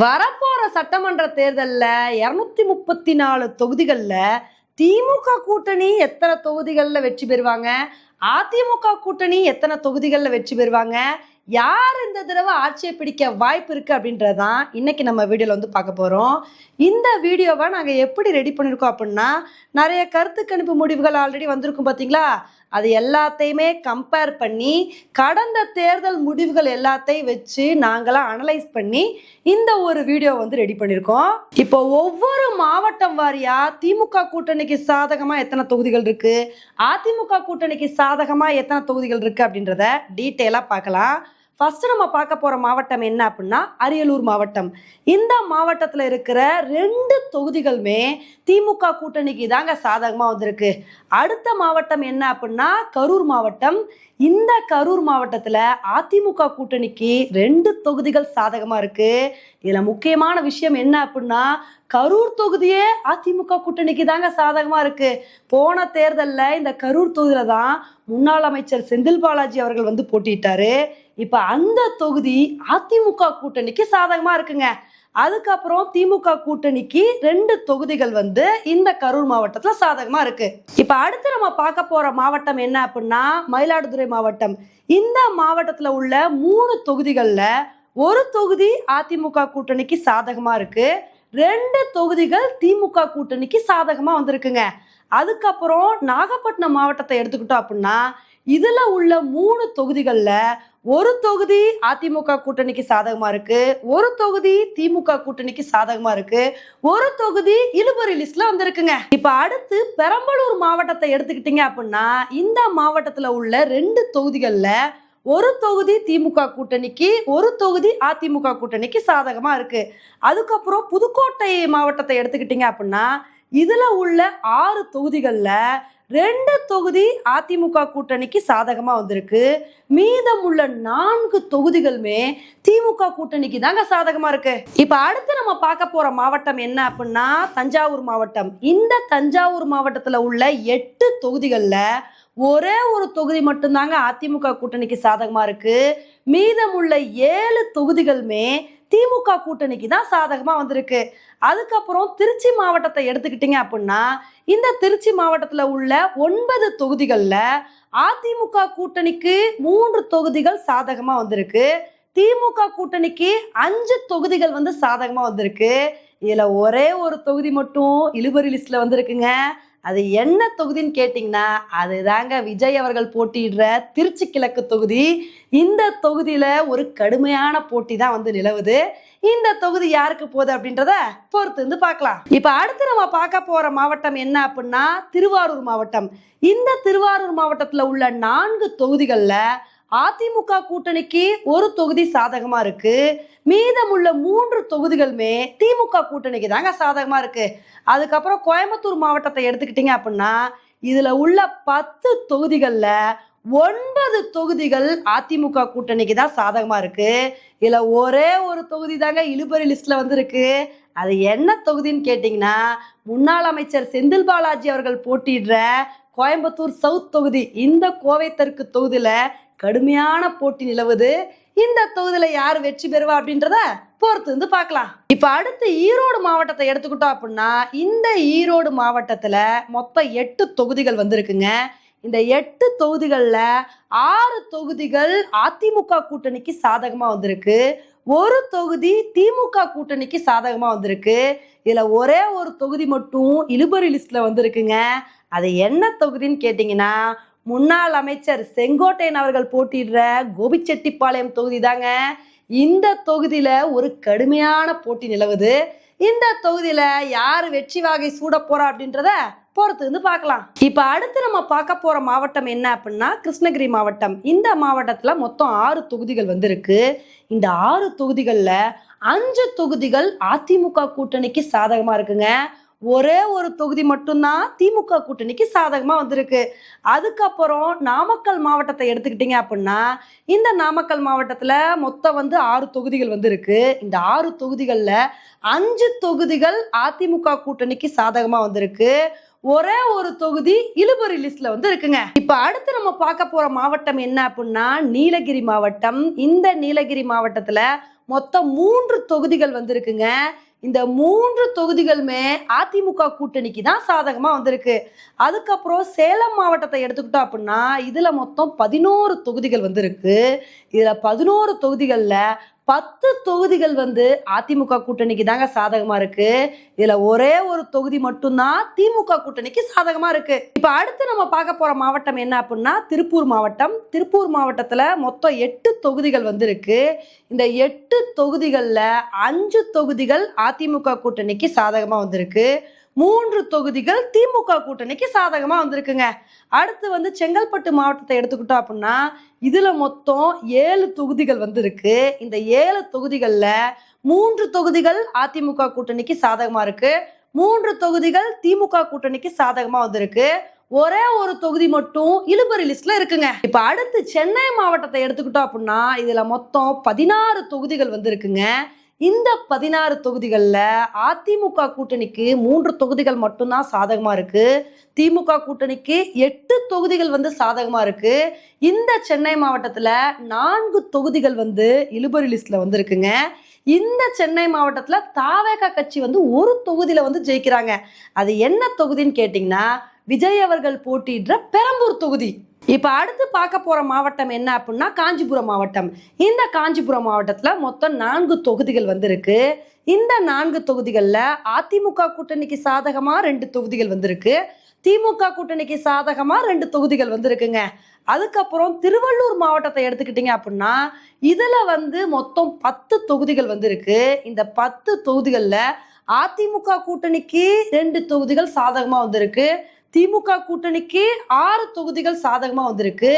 வரப்போற சட்டமன்ற தேர்தல்ல 234 தொகுதிகள்ல திமுக கூட்டணி எத்தனை தொகுதிகள்ல வெற்றி பெறுவாங்க, அதிமுக கூட்டணி எத்தனை தொகுதிகள்ல வெற்றி பெறுவாங்க, யார் இந்த தடவை ஆட்சியை பிடிக்க வாய்ப்பு இருக்கு அப்படின்றதான் இன்னைக்கு நம்ம வீடியோல பார்க்க போறோம். இந்த வீடியோவை நாங்க எப்படி ரெடி பண்ணிருக்கோம் அப்படின்னா, நிறைய கருத்து கணிப்பு முடிவுகள் ஆல்ரெடி வந்திருக்கும் பாத்தீங்களா, அது எல்லாத்தையுமே கம்பேர் பண்ணி கடந்த தேர்தல் முடிவுகள் எல்லாத்தையும் வச்சு நாங்களாம் அனலைஸ் பண்ணி இந்த ஒரு வீடியோ ரெடி பண்ணியிருக்கோம். இப்போ ஒவ்வொரு மாவட்டம் வாரியா திமுக கூட்டணிக்கு சாதகமா எத்தனை தொகுதிகள் இருக்கு, அதிமுக கூட்டணிக்கு சாதகமா எத்தனை தொகுதிகள் இருக்கு அப்படின்றத டீட்டெயிலா பார்க்கலாம். ஃபர்ஸ்ட் நம்ம பார்க்க போற மாவட்டம் என்ன அப்படின்னா அரியலூர் மாவட்டம். இந்த மாவட்டத்தில் இருக்கிற 2 தொகுதிகளுமே திமுக கூட்டணிக்கு தாங்க சாதகமா வந்திருக்கு. அடுத்த மாவட்டம் என்ன அப்படின்னா கரூர் மாவட்டம். இந்த கரூர் மாவட்டத்துல அதிமுக கூட்டணிக்கு 2 தொகுதிகள் சாதகமா இருக்கு. இதுல முக்கியமான விஷயம் என்ன அப்படின்னா கரூர் தொகுதியே அதிமுக கூட்டணிக்கு தாங்க சாதகமா இருக்கு. போன தேர்தல்ல இந்த கரூர் தொகுதியில தான் முன்னாள் அமைச்சர் செந்தில் பாலாஜி அவர்கள் போட்டிட்டாரு. இப்ப அந்த தொகுதி அதிமுக கூட்டணிக்கு சாதகமா இருக்குங்க. அதுக்கப்புறம் திமுக கூட்டணிக்கு 2 தொகுதிகள் இந்த கரூர் மாவட்டத்துல சாதகமா இருக்கு. இப்ப அடுத்து நம்ம பார்க்க போற மாவட்டம் என்ன அப்படின்னா மயிலாடுதுறை மாவட்டம். இந்த மாவட்டத்துல உள்ள 3 தொகுதிகள்ல ஒரு தொகுதி அதிமுக கூட்டணிக்கு சாதகமா இருக்கு, 2 தொகுதிகள் திமுக கூட்டணிக்கு சாதகமா வந்திருக்குங்க. அதுக்கப்புறம் நாகப்பட்டினம் மாவட்டத்தை எடுத்துக்கிட்டோம் அப்படின்னா இதுல உள்ள 3 தொகுதிகள்ல ஒரு தொகுதி அதிமுக கூட்டணிக்கு சாதகமா இருக்கு, ஒரு தொகுதி திமுக கூட்டணிக்கு சாதகமா இருக்கு, ஒரு தொகுதி இழுபறி லிஸ்ட்ல வந்திருக்குங்க. இப்ப அடுத்து பெரம்பலூர் மாவட்டத்தை எடுத்துக்கிட்டீங்க அப்படின்னா இந்த மாவட்டத்துல உள்ள 2 தொகுதிகள்ல ஒரு தொகுதி திமுக கூட்டணிக்கு, ஒரு தொகுதி அதிமுக கூட்டணிக்கு சாதகமா இருக்கு. அதுக்கப்புறம் புதுக்கோட்டை மாவட்டத்தை எடுத்துக்கிட்டீங்க அப்படின்னா இதுல உள்ள 6 தொகுதிகள்ல 2 தொகுதி அதிமுக கூட்டணிக்கு சாதகமா வந்திருக்கு. மீதம் உள்ள 4 தொகுதிகளுமே திமுக கூட்டணிக்கு தாங்க சாதகமா இருக்கு. இப்ப அடுத்து நம்ம பார்க்க போற மாவட்டம் என்ன அப்படின்னா தஞ்சாவூர் மாவட்டம். இந்த தஞ்சாவூர் மாவட்டத்துல உள்ள 8 தொகுதிகள்ல ஒரே ஒரு தொகுதி மட்டும்தாங்க அதிமுக கூட்டணிக்கு சாதகமா இருக்கு. மீதம் உள்ள 7 தொகுதிகளுமே திமுக கூட்டணிக்கு தான் சாதகமா வந்திருக்கு. அதுக்கப்புறம் திருச்சி மாவட்டத்தை எடுத்துக்கிட்டீங்க அப்படின்னா இந்த திருச்சி மாவட்டத்துல உள்ள 9 தொகுதிகள்ல அதிமுக கூட்டணிக்கு 3 தொகுதிகள் சாதகமா வந்திருக்கு, திமுக கூட்டணிக்கு 5 தொகுதிகள் சாதகமா வந்திருக்கு. இதுல ஒரே ஒரு தொகுதி மட்டும் இழுபறி லிஸ்ட்ல வந்திருக்குங்க. அது என்ன தொகுதின்னு கேட்டிங்கன்னா அதுதாங்க விஜய் அவர்கள் போட்டியிடுற திருச்சி கிழக்கு தொகுதி. இந்த தொகுதியில ஒரு கடுமையான போட்டி தான் நிலவுது. இந்த தொகுதி யாருக்கு போகுது அப்படின்றத பொறுத்து பார்க்கலாம். இப்ப அடுத்து நம்ம பார்க்க போற மாவட்டம் என்ன அப்படின்னா திருவாரூர் மாவட்டம். இந்த திருவாரூர் மாவட்டத்துல உள்ள 4 தொகுதிகள்ல அதிமுக கூட்டணிக்கு ஒரு தொகுதி சாதகமா இருக்கு, மீதமுள்ள 3 தொகுதிகளுமே திமுக கூட்டணிக்கு தாங்க சாதகமா இருக்கு. அதுக்கப்புறம் கோயம்புத்தூர் மாவட்டத்தை எடுத்துக்கிட்டீங்க அப்படின்னா இதுல உள்ள 10 தொகுதிகள்ல 9 தொகுதிகள் அதிமுக கூட்டணிக்கு தான் சாதகமா இருக்கு. இதுல ஒரே ஒரு தொகுதி தாங்க இழுபறி லிஸ்ட்ல வந்திருக்கு. அது என்ன தொகுதின்னு கேட்டீங்கன்னா முன்னாள் அமைச்சர் செந்தில் பாலாஜி அவர்கள் போட்டியிடுற கோயம்புத்தூர் சவுத் தொகுதி. இந்த கோவை தெற்கு தொகுதியில கடுமையான போட்டி நிலவுது. இந்த தொகுதியில யார் வெற்றி பெறுவா அப்படின்றத பொறுத்து பார்க்கலாம். இப்ப அடுத்து ஈரோடு மாவட்டத்தை எடுத்துக்கிட்டோம் அப்படின்னா இந்த ஈரோடு மாவட்டத்துல மொத்தம் 8 தொகுதிகள் வந்திருக்குங்க. இந்த 8 தொகுதிகள்ல 6 தொகுதிகள் அதிமுக கூட்டணிக்கு சாதகமா வந்திருக்கு, ஒரு தொகுதி திமுக கூட்டணிக்கு சாதகமா வந்திருக்கு. இதுல ஒரே ஒரு தொகுதி மட்டும் இழுபறி லிஸ்ட்ல வந்திருக்குங்க. அது என்ன தொகுதின்னு கேட்டீங்கன்னா முன்னாள் அமைச்சர் செங்கோட்டையன் அவர்கள் போட்டியிடுற கோபிச்செட்டிப்பாளையம் தொகுதி தாங்க. இந்த தொகுதியில ஒரு கடுமையான போட்டி நிலவுது. இந்த தொகுதியில யார் வெற்றி வாகை சூட போறா அப்படின்றத பொறுத்து பார்க்கலாம். இப்ப அடுத்து நம்ம பார்க்க போற மாவட்டம் என்ன அப்படின்னா கிருஷ்ணகிரி மாவட்டம். இந்த மாவட்டத்துல மொத்தம் 6 தொகுதிகள் வந்திருக்கு. இந்த 6 தொகுதிகள்ல 5 தொகுதிகள் அதிமுக கூட்டணிக்கு சாதகமா இருக்குங்க, ஒரே ஒரு தொகுதி மட்டும்தான் திமுக கூட்டணிக்கு சாதகமா வந்திருக்கு. அதுக்கப்புறம் நாமக்கல் மாவட்டத்தை எடுத்துக்கிட்டீங்க அப்படின்னா இந்த நாமக்கல் மாவட்டத்துல மொத்தம் 6 தொகுதிகள் வந்திருக்கு. இந்த 6 தொகுதிகள்ல 5 தொகுதிகள் அதிமுக கூட்டணிக்கு சாதகமா வந்திருக்கு, ஒரே ஒரு தொகுதி இழுபறி லிஸ்ட்ல இருக்குங்க. இப்ப அடுத்து நம்ம பார்க்க போற மாவட்டம் என்ன அப்படின்னா நீலகிரி மாவட்டம். இந்த நீலகிரி மாவட்டத்துல மொத்தம் 3 தொகுதிகள் வந்திருக்குங்க. இந்த 3 தொகுதிகளுமே அதிமுக கூட்டணிக்கு தான் சாதகமா வந்திருக்கு. அதுக்கப்புறம் சேலம் மாவட்டத்தை எடுத்துக்கிட்டோம் அப்படின்னா இதுல மொத்தம் 11 தொகுதிகள் வந்திருக்கு. இதுல 11 தொகுதிகள்ல 10 தொகுதிகள் வந்து அதிமுக கூட்டணிக்கு தாங்க சாதகமா இருக்கு. இதுல ஒரே ஒரு தொகுதி மட்டும்தான் திமுக கூட்டணிக்கு சாதகமா இருக்கு. இப்ப அடுத்து நம்ம பார்க்க போற மாவட்டம் என்ன அப்படின்னா திருப்பூர் மாவட்டம். திருப்பூர் மாவட்டத்துல மொத்தம் 8 தொகுதிகள் வந்திருக்கு. இந்த 8 தொகுதிகள்ல 5 தொகுதிகள் அதிமுக கூட்டணிக்கு சாதகமா வந்திருக்கு. 3 தொகுதிகள் திமுக கூட்டணிக்கு சாதகமா வந்திருக்குங்க. அடுத்து வந்து செங்கல்பட்டு மாவட்டத்தை எடுத்துக்கிட்டோம் அப்படின்னா இதுல மொத்தம் 7 தொகுதிகள் வந்திருக்கு. இந்த 7 தொகுதிகள்ல 3 தொகுதிகள் அதிமுக கூட்டணிக்கு சாதகமா இருக்கு. 3 தொகுதிகள் திமுக கூட்டணிக்கு சாதகமா வந்திருக்கு. ஒரே ஒரு தொகுதி மட்டும் இழுபறி லிஸ்ட்ல இருக்குங்க. இப்ப அடுத்து சென்னை மாவட்டத்தை எடுத்துக்கிட்டோம் அப்படின்னா இதுல மொத்தம் 16 தொகுதிகள் வந்திருக்குங்க. இந்த 16 தொகுதிகள்ல அதிமுக கூட்டணிக்கு 3 தொகுதிகள் மட்டும்தான் சாதகமா இருக்கு. திமுக கூட்டணிக்கு 8 தொகுதிகள் வந்து சாதகமா இருக்கு. இந்த சென்னை மாவட்டத்துல 4 தொகுதிகள் வந்து இழுபறி லிஸ்ட்ல வந்திருக்குங்க. இந்த சென்னை மாவட்டத்துல தாவேகா கட்சி வந்து ஒரு தொகுதியில வந்து ஜெயிக்கிறாங்க. அது என்ன தொகுதின்னு கேட்டீங்கன்னா விஜய் அவர்கள் போட்டியிடுற பெரம்பூர் தொகுதி. இப்ப அடுத்து பார்க்க போற மாவட்டம் என்ன அப்படின்னா காஞ்சிபுரம் மாவட்டம். இந்த காஞ்சிபுரம் மாவட்டத்துல மொத்தம் 4 தொகுதிகள் வந்திருக்கு. இந்த 4 தொகுதிகள்ல அதிமுக கூட்டணிக்கு சாதகமா 2 தொகுதிகள் வந்திருக்கு. திமுக கூட்டணிக்கு சாதகமா 2 தொகுதிகள் வந்திருக்குங்க. அதுக்கப்புறம் திருவள்ளூர் மாவட்டத்தை எடுத்துக்கிட்டீங்க அப்படின்னா இதுல வந்து மொத்தம் 10 தொகுதிகள் வந்திருக்கு. இந்த 10 தொகுதிகள்ல அதிமுக கூட்டணிக்கு 2 தொகுதிகள் சாதகமா வந்திருக்கு. திமுக கூட்டணிக்கு 6 தொகுதிகள் சாதகமா வந்திருக்கு.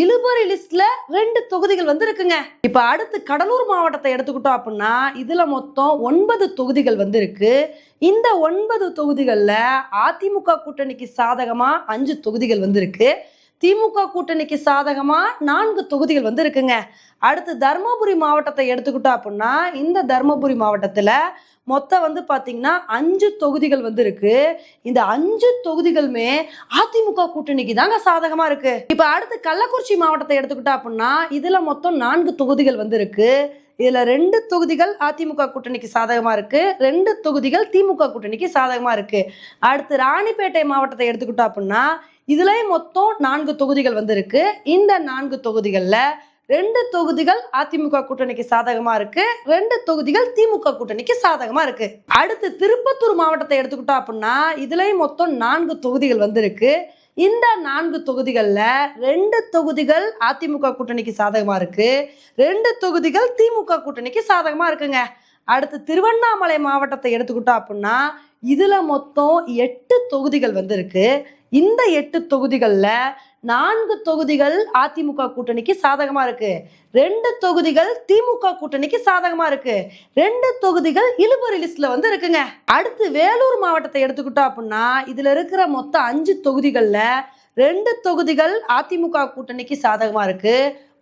இழுபறி லிஸ்ட்ல 2 தொகுதிகள் வந்திருக்குங்க. இப்ப அடுத்து கடலூர் மாவட்டத்தை எடுத்துக்கிட்டோம் அப்படின்னா இதுல மொத்தம் 9 தொகுதிகள் வந்திருக்கு. இந்த 9 தொகுதிகள்ல அதிமுக கூட்டணிக்கு சாதகமா 5 தொகுதிகள் வந்திருக்கு. திமுக கூட்டணிக்கு சாதகமா 4 தொகுதிகள் வந்து இருக்குங்க. அடுத்து தர்மபுரி மாவட்டத்தை எடுத்துக்கிட்டோம் அப்படின்னா இந்த தர்மபுரி மாவட்டத்துல மொத்தம் வந்து பாத்தீங்கன்னா 5 தொகுதிகள் வந்து இருக்கு. இந்த 5 தொகுதிகளுமே அதிமுக கூட்டணிக்கு தாங்க சாதகமா இருக்கு. இப்ப அடுத்து கள்ளக்குறிச்சி மாவட்டத்தை எடுத்துக்கிட்டோம் அப்படின்னா இதுல மொத்தம் 4 தொகுதிகள் வந்து இருக்கு. இதுல 2 தொகுதிகள் அதிமுக கூட்டணிக்கு சாதகமா இருக்கு. 2 தொகுதிகள் திமுக கூட்டணிக்கு சாதகமா இருக்கு. அடுத்து ராணிப்பேட்டை மாவட்டத்தை எடுத்துக்கிட்டோம் அப்படின்னா இதுலயும் மொத்தம் 4 தொகுதிகள் வந்து இருக்கு. இந்த 4 தொகுதிகள்ல 2 தொகுதிகள் அதிமுக கூட்டணிக்கு சாதகமா இருக்கு. 2 தொகுதிகள் திமுக கூட்டணிக்கு சாதகமா இருக்கு. அடுத்து திருப்பத்தூர் மாவட்டத்தை எடுத்துக்கிட்டோம் அப்படின்னா இதுலயும் மொத்தம் 4 தொகுதிகள் வந்து இருக்கு. இந்த 4 தொகுதிகள்ல 2 தொகுதிகள் அதிமுக கூட்டணிக்கு சாதகமா இருக்கு. 2 தொகுதிகள் திமுக கூட்டணிக்கு சாதகமா இருக்குங்க. அடுத்து திருவண்ணாமலை மாவட்டத்தை எடுத்துக்கிட்டோம் அப்படின்னா இதுல மொத்தம் 8 தொகுதிகள் வந்து இருக்கு. இந்த 8 தொகுதிகள்ல 4 தொகுதிகள் அதிமுக கூட்டணிக்கு சாதகமா இருக்கு. 2 தொகுதிகள் திமுக கூட்டணிக்கு சாதகமா இருக்கு. 2 தொகுதிகள் இழுபறி லிஸ்ட்ல வந்து இருக்குங்க. அடுத்து வேலூர் மாவட்டத்தை எடுத்துக்கிட்டோம் அப்படின்னா இதுல இருக்கிற மொத்தம் 5 தொகுதிகள்ல 2 தொகுதிகள் அதிமுக கூட்டணிக்கு சாதகமா இருக்கு.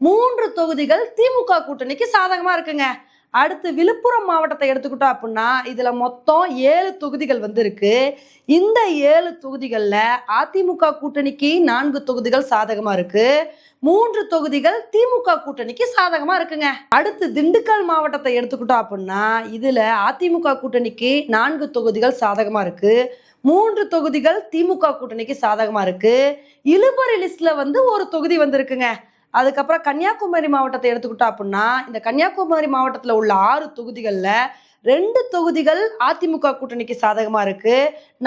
3 தொகுதிகள் திமுக கூட்டணிக்கு சாதகமா இருக்குங்க. அடுத்து விழுப்புரம் மாவட்டத்தை எடுத்துக்கிட்டோம் அப்படின்னா இதுல மொத்தம் 7 தொகுதிகள் வந்து இருக்கு. இந்த 7 தொகுதிகள்ல அதிமுக கூட்டணிக்கு 4 தொகுதிகள் சாதகமா இருக்கு. 3 தொகுதிகள் திமுக கூட்டணிக்கு சாதகமா இருக்குங்க. அடுத்து திண்டுக்கல் மாவட்டத்தை எடுத்துக்கிட்டோம் அப்படின்னா இதுல அதிமுக கூட்டணிக்கு 4 தொகுதிகள் சாதகமா இருக்கு. 3 தொகுதிகள் திமுக கூட்டணிக்கு சாதகமா இருக்கு. இழுபறி லிஸ்ட்ல வந்து ஒரு தொகுதி வந்திருக்குங்க. அதுக்கப்புறம் கன்னியாகுமரி மாவட்டத்தை எடுத்துக்கிட்டோம் அப்படின்னா இந்த கன்னியாகுமரி மாவட்டத்துல உள்ள 6 தொகுதிகள்ல 2 தொகுதிகள் அதிமுக கூட்டணிக்கு சாதகமா இருக்கு.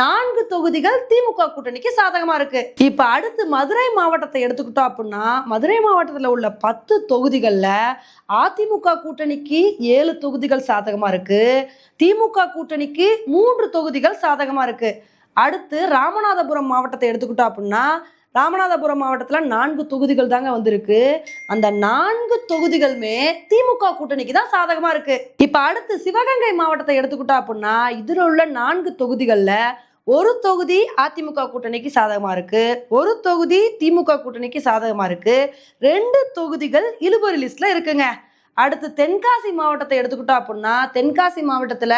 4 தொகுதிகள் திமுக கூட்டணிக்கு சாதகமா இருக்கு. இப்ப அடுத்து மதுரை மாவட்டத்தை எடுத்துக்கிட்டோம் அப்படின்னா மதுரை மாவட்டத்துல உள்ள 10 தொகுதிகள்ல அதிமுக கூட்டணிக்கு 7 தொகுதிகள் சாதகமா இருக்கு. திமுக கூட்டணிக்கு 3 தொகுதிகள் சாதகமா இருக்கு. அடுத்து ராமநாதபுரம் மாவட்டத்தை எடுத்துக்கிட்டோம் அப்படின்னா ராமநாதபுரம் மாவட்டத்துல 4 தொகுதிகள் தாங்க வந்திருக்கு. அந்த 4 தொகுதிகளுமே திமுக கூட்டணிக்கு தான் சாதகமா இருக்கு. இப்ப அடுத்து சிவகங்கை மாவட்டத்தை எடுத்துக்கிட்டோம் அப்படின்னா இதுல உள்ள 4 தொகுதிகள்ல ஒரு தொகுதி அதிமுக கூட்டணிக்கு சாதகமா இருக்கு. ஒரு தொகுதி திமுக கூட்டணிக்கு சாதகமா இருக்கு. 2 தொகுதிகள் இழுபறி லிஸ்ட்ல இருக்குங்க. அடுத்து தென்காசி மாவட்டத்தை எடுத்துக்கிட்டோம் அப்படின்னா தென்காசி மாவட்டத்துல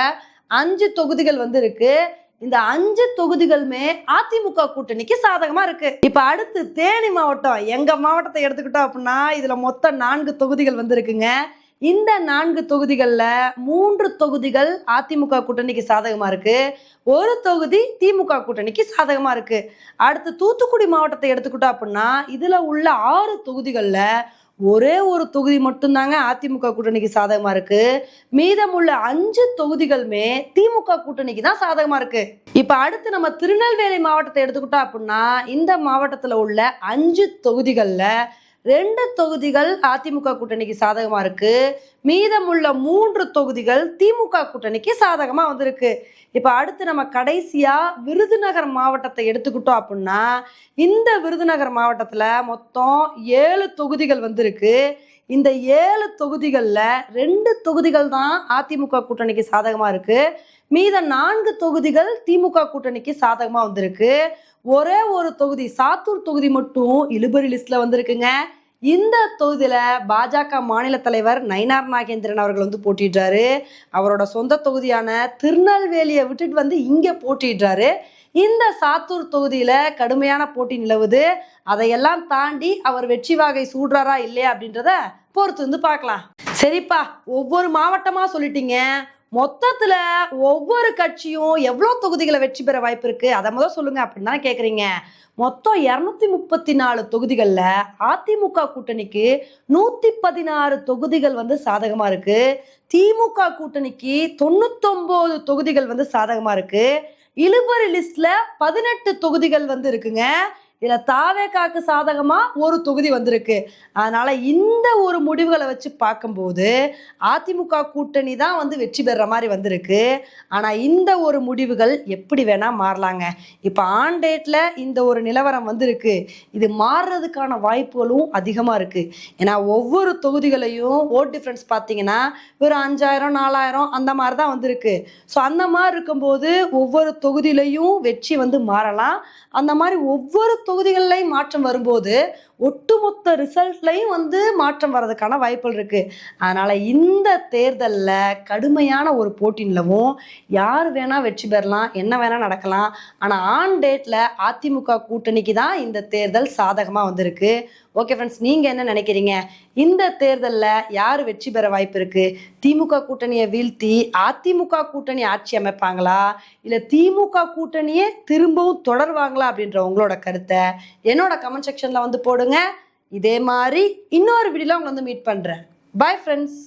5 தொகுதிகள் வந்து இருக்கு. இந்த 5 தொகுதிகளுமே அதிமுக கூட்டணிக்கு சாதகமா இருக்கு. இப்ப அடுத்து தேனி மாவட்டம் எங்க மாவட்டத்தை எடுத்துக்கிட்டோம் அப்படின்னா இதுல மொத்தம் 4 தொகுதிகள் வந்து இருக்குங்க. இந்த 4 தொகுதிகள்ல 3 தொகுதிகள் அதிமுக கூட்டணிக்கு சாதகமா இருக்கு, ஒரு தொகுதி திமுக கூட்டணிக்கு சாதகமா இருக்கு. அடுத்து தூத்துக்குடி மாவட்டத்தை எடுத்துக்கிட்டோம் அப்படின்னா இதுல உள்ள 6 தொகுதிகள்ல ஒரே ஒரு தொகுதி மட்டும்தாங்க அதிமுக கூட்டணிக்கு சாதகமா இருக்கு. மீதமுள்ள 5 தொகுதிகளுமே திமுக கூட்டணிக்கு தான் சாதகமா இருக்கு. இப்ப அடுத்து நம்ம திருநெல்வேலி மாவட்டத்தை எடுத்துக்கிட்டோம் அப்படின்னா இந்த மாவட்டத்துல உள்ள 5 தொகுதிகள்ல 2 தொகுதிகள் அதிமுக கூட்டணிக்கு சாதகமா இருக்கு, மீதமுள்ள 3 தொகுதிகள் திமுக கூட்டணிக்கு சாதகமா வந்திருக்கு. இப்ப அடுத்து நம்ம கடைசியா விருதுநகர் மாவட்டத்தை எடுத்துக்கிட்டோம் அப்படின்னா இந்த விருதுநகர் மாவட்டத்துல மொத்தம் 7 தொகுதிகள் வந்திருக்கு. இந்த 7 தொகுதிகள்ல 2 தொகுதிகள் தான் அதிமுக கூட்டணிக்கு சாதகமா இருக்கு, மீத 4 தொகுதிகள் திமுக கூட்டணிக்கு சாதகமா வந்திருக்கு. ஒரே ஒரு தொகுதி சாத்தூர் தொகுதி மட்டும் இழுபறி லிஸ்ட்ல வந்திருக்குங்க. இந்த தொகுதியில பாஜக மாநில தலைவர் நயினார் நாகேந்திரன் அவர்கள் வந்து போட்டிடுறாரு. அவரோட சொந்த தொகுதியான திருநெல்வேலியை விட்டுட்டு வந்து இங்க போட்டிடுறாரு. இந்த சாத்தூர் தொகுதியில கடுமையான போட்டி நிலவுது. அதையெல்லாம் தாண்டி அவர் வெற்றி வாகை சூடுறாரா இல்லையா அப்படின்றத பொறுத்து வந்து பார்க்கலாம். சரிப்பா, ஒவ்வொரு மாவட்டமா சொல்லிட்டீங்க, மொத்தத்துல ஒவ்வொரு கட்சியும் எவ்வளவு தொகுதிகளை வெற்றி பெற வாய்ப்பு இருக்கு அதை முதல் சொல்லுங்க அப்படின்னு தானே கேக்குறீங்க. மொத்தம் 234 தொகுதிகள்ல அதிமுக கூட்டணிக்கு 116 தொகுதிகள் வந்து சாதகமா இருக்கு, திமுக கூட்டணிக்கு 99 தொகுதிகள் வந்து சாதகமா இருக்கு. இழுபறி லிஸ்ட்ல 18 தொகுதிகள் வந்து இருக்குங்க. இதுல தாவேகாக்கு சாதகமா ஒரு தொகுதி வந்திருக்கு. அதனால இந்த ஒரு முடிவுகளை வச்சு பார்க்கும்போது அதிமுக கூட்டணி தான் வந்து வெற்றி பெற மாதிரி வந்திருக்கு. ஆனா இந்த ஒரு முடிவுகள் எப்படி வேணா மாறலாங்க. இப்ப ஆன் டேட்ல இந்த ஒரு நிலவரம் வந்திருக்கு, இது மாறுறதுக்கான வாய்ப்புகளும் அதிகமா இருக்கு. ஏன்னா ஒவ்வொரு தொகுதிகளையும் ஓட் டிஃபரன்ஸ் பார்த்தீங்கன்னா ஒரு 5000 4000 அந்த மாதிரி தான் வந்திருக்கு. ஸோ அந்த மாதிரி இருக்கும்போது ஒவ்வொரு தொகுதியிலையும் வெற்றி வந்து மாறலாம். அந்த மாதிரி ஒவ்வொரு தொகுதிகளிலையும் மாற்றம் வரும்போது ஒட்டுமொத்த ரிசல்ட்லையும் வந்து மாற்றம் வர்றதுக்கான வாய்ப்புகள் இருக்கு. அதனால இந்த தேர்தல்ல கடுமையான ஒரு போட்டி நிலவும், யார் வேணா வெற்றி பெறலாம், என்ன வேணா நடக்கலாம். ஆனா ஆன் டேட்ல அதிமுக கூட்டணிக்கு தான் இந்த தேர்தல் சாதகமா வந்திருக்கு. ஓகே ஃப்ரெண்ட்ஸ், நீங்க என்ன நினைக்கிறீங்க? இந்த தேர்தல்ல யார் வெற்றி பெற வாய்ப்பு இருக்கு? திமுக கூட்டணியை வீழ்த்தி அதிமுக கூட்டணி ஆட்சி அமைப்பாங்களா, இல்ல திமுக கூட்டணியே திரும்பவும் தொடர்வாங்களா அப்படின்ற உங்களோட கருத்தை என்னோட கமெண்ட் செக்ஷன்ல வந்து போடுங்க. இதே மாதிரி இன்னொரு வீடியோல உங்களை வந்து மீட் பண்றேன். Bye friends.